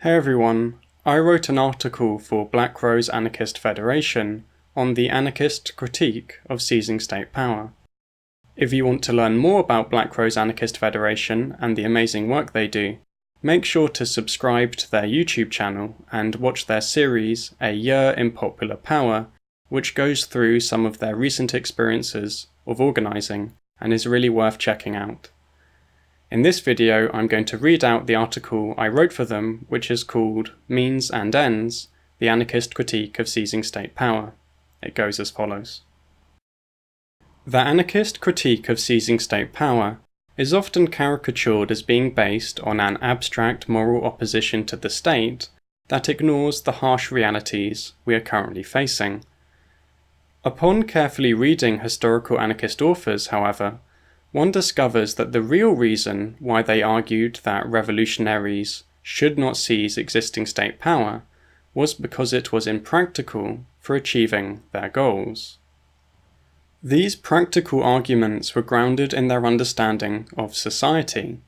Hey everyone, I wrote an article for Rose Anarchist Federation on the anarchist critique of seizing state power. If you want to learn more about Rose Anarchist Federation and the amazing work they do, make sure to subscribe to their YouTube channel and watch their series A Year in Popular Power, which goes through some of their recent experiences of organising and is really worth checking out. In this video, I'm going to read out the article I wrote for them, which is called Means and Ends, the Anarchist Critique of Seizing State Power. It goes as follows. The anarchist critique of seizing state power is often caricatured as being based on an abstract moral opposition to the state that ignores the harsh realities we are currently facing. Upon carefully reading historical anarchist authors, however, one discovers that the real reason why they argued that revolutionaries should not seize existing state power was because it was impractical for achieving their goals. These practical arguments were grounded in their understanding of society.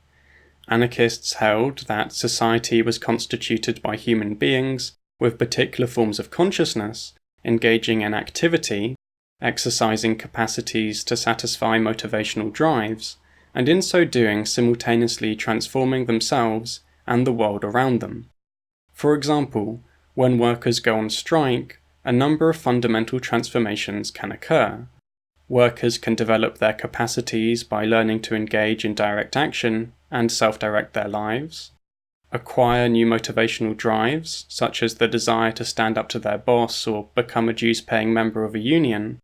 Anarchists held that society was constituted by human beings with particular forms of consciousness, engaging in activity, exercising capacities to satisfy motivational drives, and in so doing simultaneously transforming themselves and the world around them. For example, when workers go on strike, a number of fundamental transformations can occur. Workers can develop their capacities by learning to engage in direct action and self-direct their lives, acquire new motivational drives, such as the desire to stand up to their boss or become a dues-paying member of a union,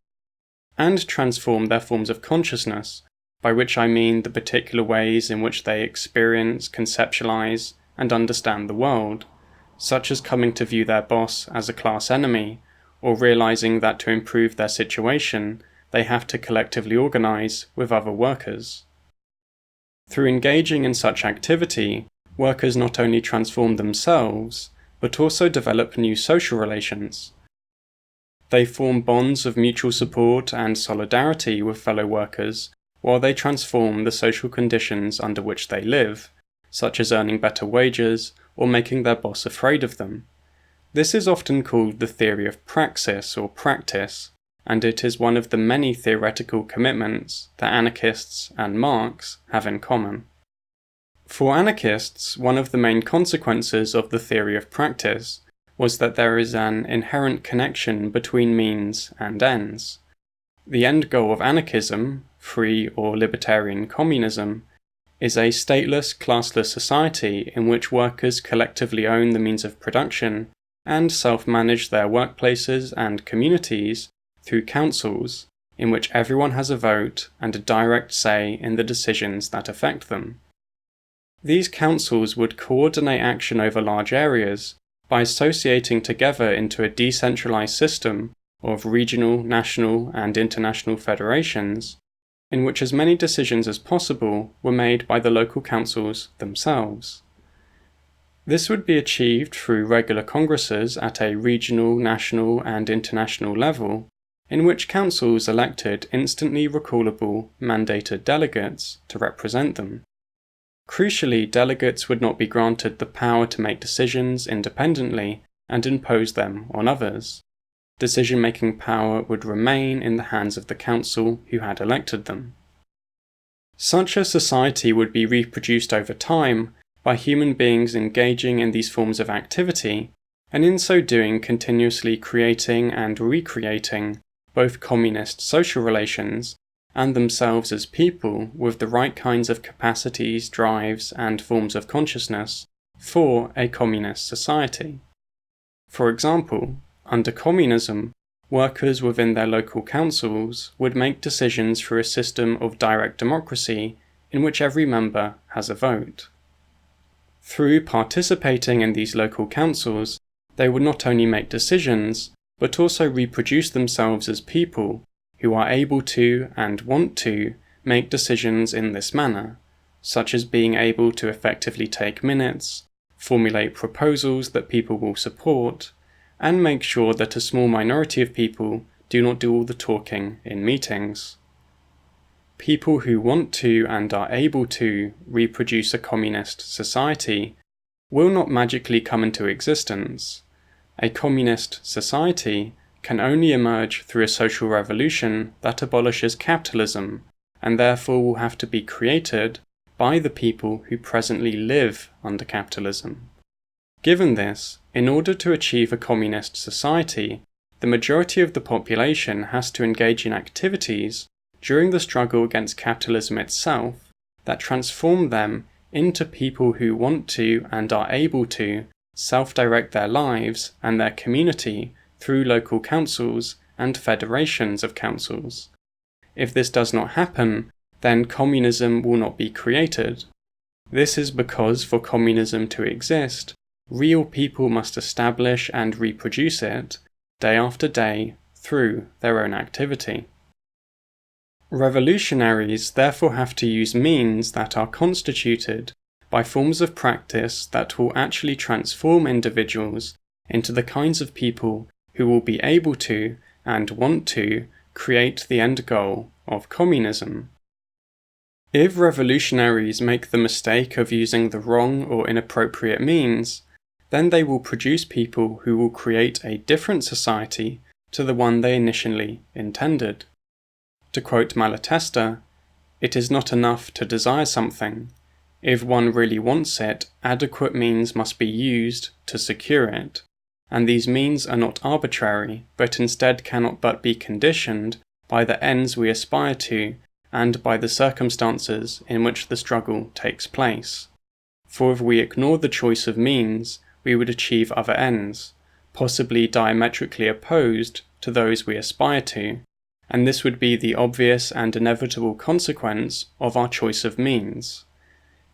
and transform their forms of consciousness, by which I mean the particular ways in which they experience, conceptualize, and understand the world, such as coming to view their boss as a class enemy, or realizing that to improve their situation, they have to collectively organize with other workers. Through engaging in such activity, workers not only transform themselves, but also develop new social relations. They form bonds of mutual support and solidarity with fellow workers while they transform the social conditions under which they live, such as earning better wages or making their boss afraid of them. This is often called the theory of praxis or practice, and it is one of the many theoretical commitments that anarchists and Marx have in common. For anarchists, one of the main consequences of the theory of practice was that there is an inherent connection between means and ends. The end goal of anarchism, free or libertarian communism, is a stateless, classless society in which workers collectively own the means of production and self-manage their workplaces and communities through councils, in which everyone has a vote and a direct say in the decisions that affect them. These councils would coordinate action over large areas by associating together into a decentralized system of regional, national, and international federations, in which as many decisions as possible were made by the local councils themselves. This would be achieved through regular congresses at a regional, national, and international level, in which councils elected instantly recallable, mandated delegates to represent them. Crucially, delegates would not be granted the power to make decisions independently and impose them on others. Decision-making power would remain in the hands of the council who had elected them. Such a society would be reproduced over time by human beings engaging in these forms of activity, and in so doing continuously creating and recreating both communist social relations and themselves as people with the right kinds of capacities, drives, and forms of consciousness for a communist society. For example, under communism, workers within their local councils would make decisions through a system of direct democracy in which every member has a vote. Through participating in these local councils, they would not only make decisions, but also reproduce themselves as people who are able to and want to make decisions in this manner, such as being able to effectively take minutes, formulate proposals that people will support, and make sure that a small minority of people do not do all the talking in meetings. People who want to and are able to reproduce a communist society will not magically come into existence. A communist society can only emerge through a social revolution that abolishes capitalism, and therefore will have to be created by the people who presently live under capitalism. Given this, in order to achieve a communist society, the majority of the population has to engage in activities during the struggle against capitalism itself that transform them into people who want to and are able to self-direct their lives and their community through local councils and federations of councils. If this does not happen, then communism will not be created. This is because for communism to exist, real people must establish and reproduce it, day after day, through their own activity. Revolutionaries therefore have to use means that are constituted by forms of practice that will actually transform individuals into the kinds of people who will be able to and want to create the end goal of communism. If revolutionaries make the mistake of using the wrong or inappropriate means, then they will produce people who will create a different society to the one they initially intended. To quote Malatesta, "It is not enough to desire something. If one really wants it, adequate means must be used to secure it, and these means are not arbitrary, but instead cannot but be conditioned by the ends we aspire to and by the circumstances in which the struggle takes place. For if we ignore the choice of means, we would achieve other ends, possibly diametrically opposed to those we aspire to, and this would be the obvious and inevitable consequence of our choice of means.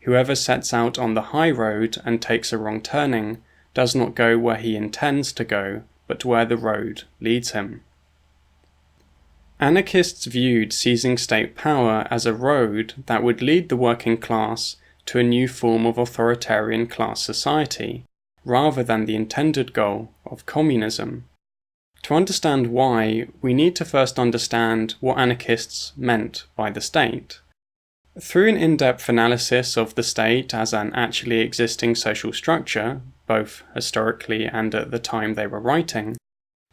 Whoever sets out on the high road and takes a wrong turning does not go where he intends to go, but where the road leads him." Anarchists viewed seizing state power as a road that would lead the working class to a new form of authoritarian class society, rather than the intended goal of communism. To understand why, we need to first understand what anarchists meant by the state. Through an in-depth analysis of the state as an actually existing social structure, both historically and at the time they were writing,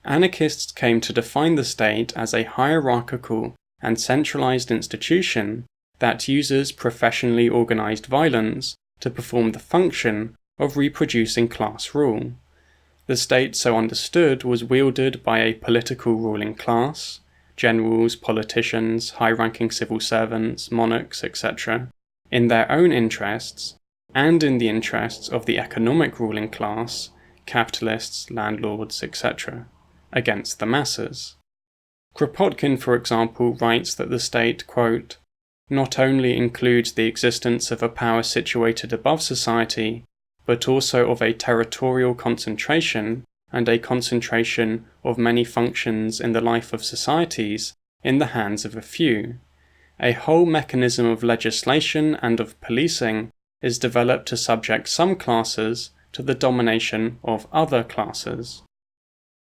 anarchists came to define the state as a hierarchical and centralized institution that uses professionally organized violence to perform the function of reproducing class rule. The state so understood was wielded by a political ruling class, generals, politicians, high-ranking civil servants, monarchs, etc., in their own interests, and in the interests of the economic ruling class, capitalists, landlords, etc., against the masses. Kropotkin, for example, writes that the state, quote, "not only includes the existence of a power situated above society, but also of a territorial concentration and a concentration of many functions in the life of societies in the hands of a few. A whole mechanism of legislation and of policing is developed to subject some classes to the domination of other classes."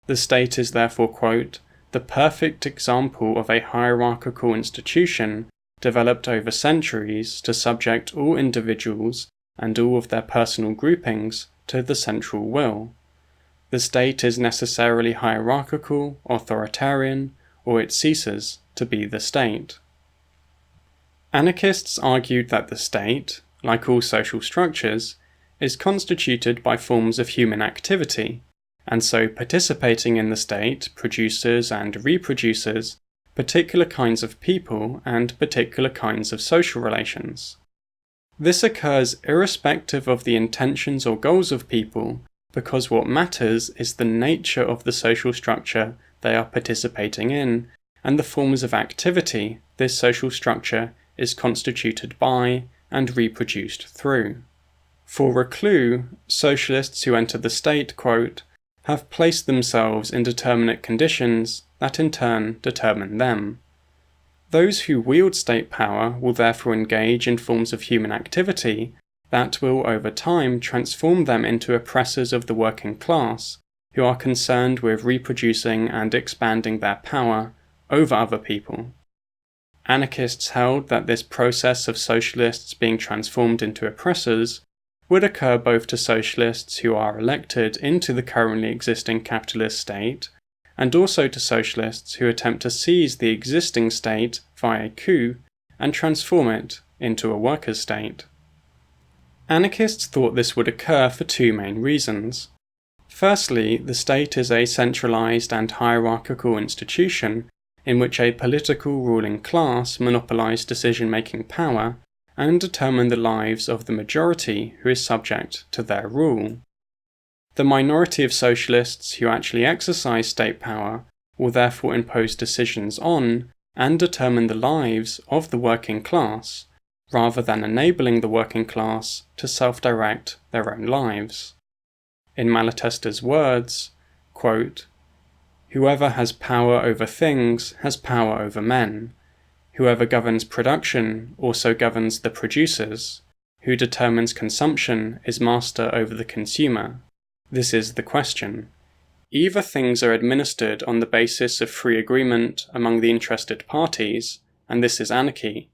The state is therefore, quote, "the perfect example of a hierarchical institution developed over centuries to subject all individuals and all of their personal groupings to the central will. The state is necessarily hierarchical, authoritarian, or it ceases to be the state." Anarchists argued that the state, like all social structures, is constituted by forms of human activity, and so participating in the state produces and reproduces particular kinds of people and particular kinds of social relations. This occurs irrespective of the intentions or goals of people, because what matters is the nature of the social structure they are participating in, and the forms of activity this social structure is constituted by and reproduced through. For Reclus, socialists who enter the state, quote, "have placed themselves in determinate conditions that in turn determine them. Those who wield state power will therefore engage in forms of human activity that will over time transform them into oppressors of the working class, who are concerned with reproducing and expanding their power over other people." Anarchists held that this process of socialists being transformed into oppressors would occur both to socialists who are elected into the currently existing capitalist state, and also to socialists who attempt to seize the existing state via coup and transform it into a workers' state. Anarchists thought this would occur for two main reasons. Firstly, the state is a centralized and hierarchical institution in which a political ruling class monopolize decision-making power and determine the lives of the majority who is subject to their rule. The minority of socialists who actually exercise state power will therefore impose decisions on and determine the lives of the working class, rather than enabling the working class to self-direct their own lives. In Malatesta's words, quote, "Whoever has power over things has power over men. Whoever governs production also governs the producers. Who determines consumption is master over the consumer. This is the question. Either things are administered on the basis of free agreement among the interested parties, and this is anarchy,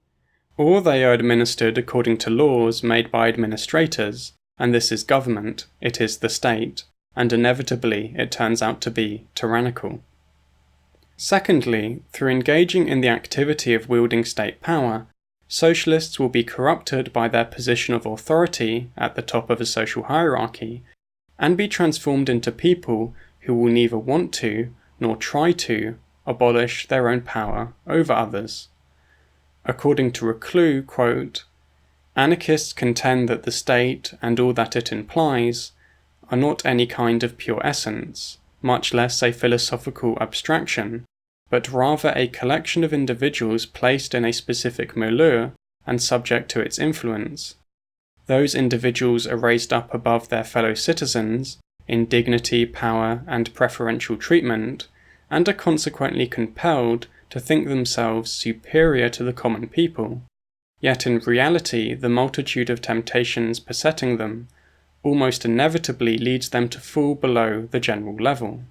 or they are administered according to laws made by administrators, and this is government, it is the state, and inevitably it turns out to be tyrannical." Secondly, through engaging in the activity of wielding state power, socialists will be corrupted by their position of authority at the top of a social hierarchy, and be transformed into people who will neither want to, nor try to, abolish their own power over others. According to Reclus, quote, "Anarchists contend that the state, and all that it implies, are not any kind of pure essence, much less a philosophical abstraction, but rather a collection of individuals placed in a specific milieu and subject to its influence. Those individuals are raised up above their fellow citizens in dignity, power, and preferential treatment, and are consequently compelled to think themselves superior to the common people, yet in reality the multitude of temptations besetting them almost inevitably leads them to fall below the general level.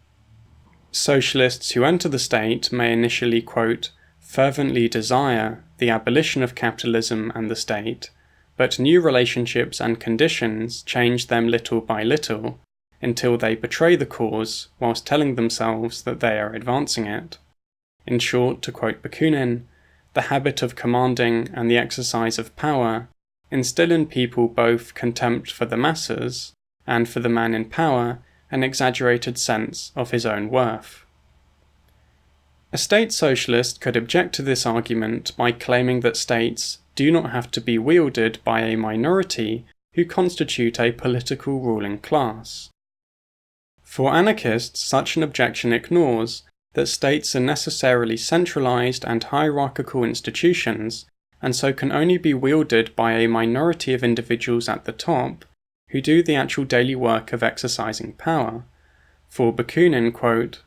Socialists who enter the state may initially, quote, fervently desire the abolition of capitalism and the state, but new relationships and conditions change them little by little, until they betray the cause whilst telling themselves that they are advancing it. In short, to quote Bakunin, the habit of commanding and the exercise of power instill in people both contempt for the masses, and for the man in power, an exaggerated sense of his own worth. A state socialist could object to this argument by claiming that states do not have to be wielded by a minority who constitute a political ruling class. For anarchists, such an objection ignores that states are necessarily centralized and hierarchical institutions, and so can only be wielded by a minority of individuals at the top who do the actual daily work of exercising power. For Bakunin, quote,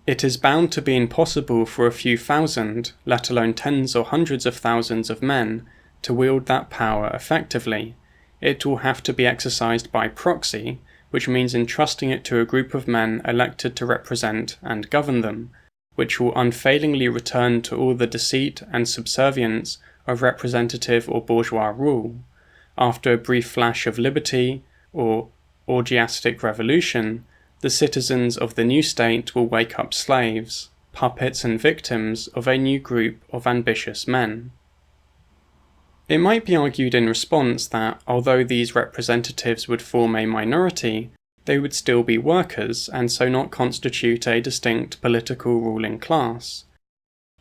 "It is bound to be impossible for a few thousand, let alone tens or hundreds of thousands of men, to wield that power effectively. It will have to be exercised by proxy, which means entrusting it to a group of men elected to represent and govern them, which will unfailingly return to all the deceit and subservience of representative or bourgeois rule. After a brief flash of liberty, or orgiastic revolution, the citizens of the new state will wake up slaves, puppets and victims of a new group of ambitious men." It might be argued in response that, although these representatives would form a minority, they would still be workers and so not constitute a distinct political ruling class.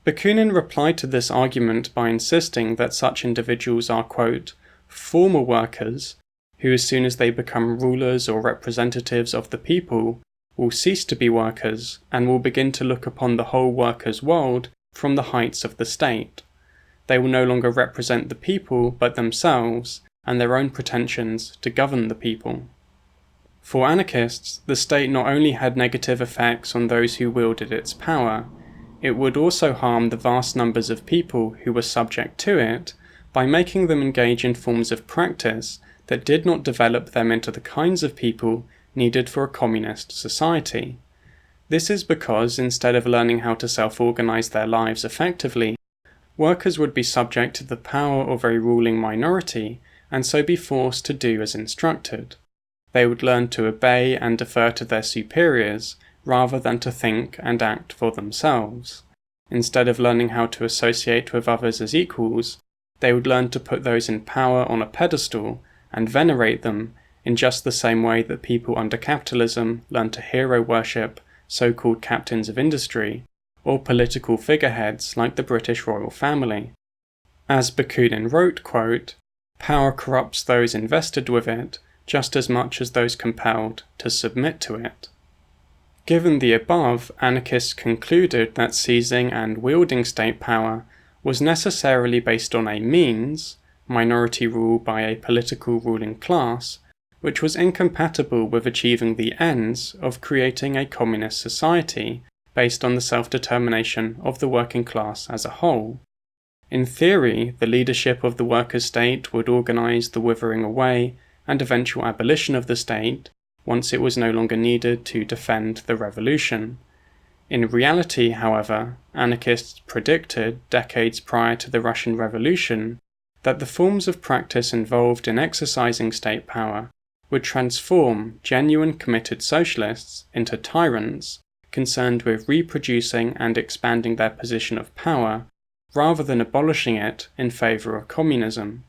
Bakunin replied to this argument by insisting that such individuals are, quote, former workers, who as soon as they become rulers or representatives of the people, will cease to be workers and will begin to look upon the whole workers' world from the heights of the state. They will no longer represent the people but themselves and their own pretensions to govern the people. For anarchists, the state not only had negative effects on those who wielded its power, it would also harm the vast numbers of people who were subject to it by making them engage in forms of practice that did not develop them into the kinds of people needed for a communist society. This is because, instead of learning how to self-organize their lives effectively, workers would be subject to the power of a ruling minority and so be forced to do as instructed. They would learn to obey and defer to their superiors rather than to think and act for themselves. Instead of learning how to associate with others as equals, they would learn to put those in power on a pedestal and venerate them in just the same way that people under capitalism learn to hero worship so-called captains of industry or political figureheads like the British royal family. As Bakunin wrote, quote, "Power corrupts those invested with it just as much as those compelled to submit to it." Given the above, anarchists concluded that seizing and wielding state power was necessarily based on a means, minority rule by a political ruling class, which was incompatible with achieving the ends of creating a communist society based on the self-determination of the working class as a whole. In theory, the leadership of the workers' state would organize the withering away and eventual abolition of the state once it was no longer needed to defend the revolution. In reality, however, anarchists predicted decades prior to the Russian Revolution that the forms of practice involved in exercising state power would transform genuine committed socialists into tyrants concerned with reproducing and expanding their position of power rather than abolishing it in favour of communism.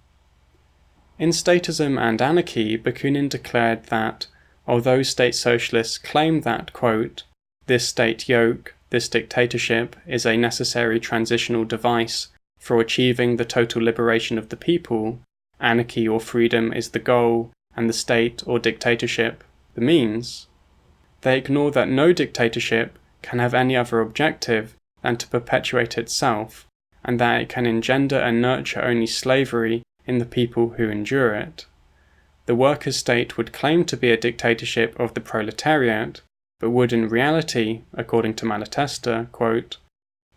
In Statism and Anarchy, Bakunin declared that, although state socialists claim that, quote, "This state yoke, this dictatorship, is a necessary transitional device for achieving the total liberation of the people, anarchy or freedom is the goal, and the state or dictatorship the means," they ignore that no dictatorship can have any other objective than to perpetuate itself, and that it can engender and nurture only slavery in the people who endure it. The workers' state would claim to be a dictatorship of the proletariat, but would in reality, according to Malatesta, quote,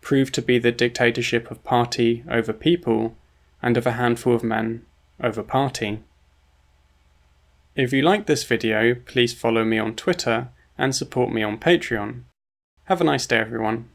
"prove to be the dictatorship of party over people, and of a handful of men over party." If you like this video, please follow me on Twitter and support me on Patreon. Have a nice day, everyone.